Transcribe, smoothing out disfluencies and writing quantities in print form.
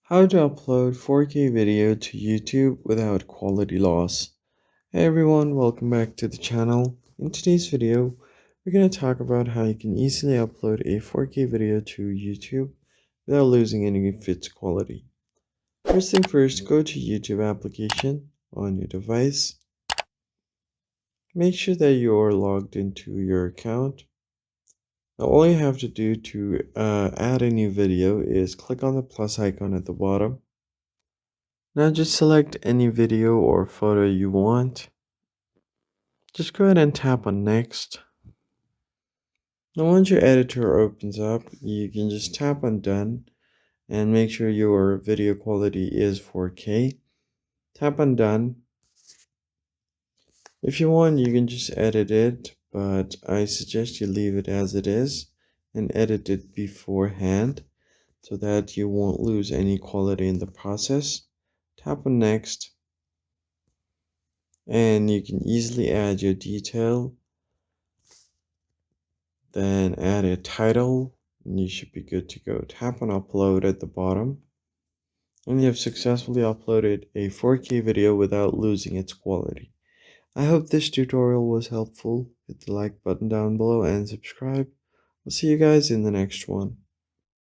How to upload 4K video to YouTube without quality loss. Hey everyone, welcome back to the channel. In today's video, we're going to talk about how you can easily upload a 4K video to YouTube without losing any of its quality. First thing first, go to YouTube application on your device. Make sure that you are logged into your account. Now all you have to do to add a new video is click on the plus icon at the bottom. Now just select any video or photo you want. Just go ahead and tap on next. Now once your editor opens up, you can just tap on done and make sure your video quality is 4K. Tap on done. If you want, you can just edit it, but I suggest you leave it as it is and edit it beforehand so that you won't lose any quality in the process. Tap on next. And you can easily add your detail, then add a title, and you should be good to go. Tap on upload at the bottom, and you have successfully uploaded a 4K video without losing its quality. I hope this tutorial was helpful. Hit the like button down below and subscribe. I'll see you guys in the next one.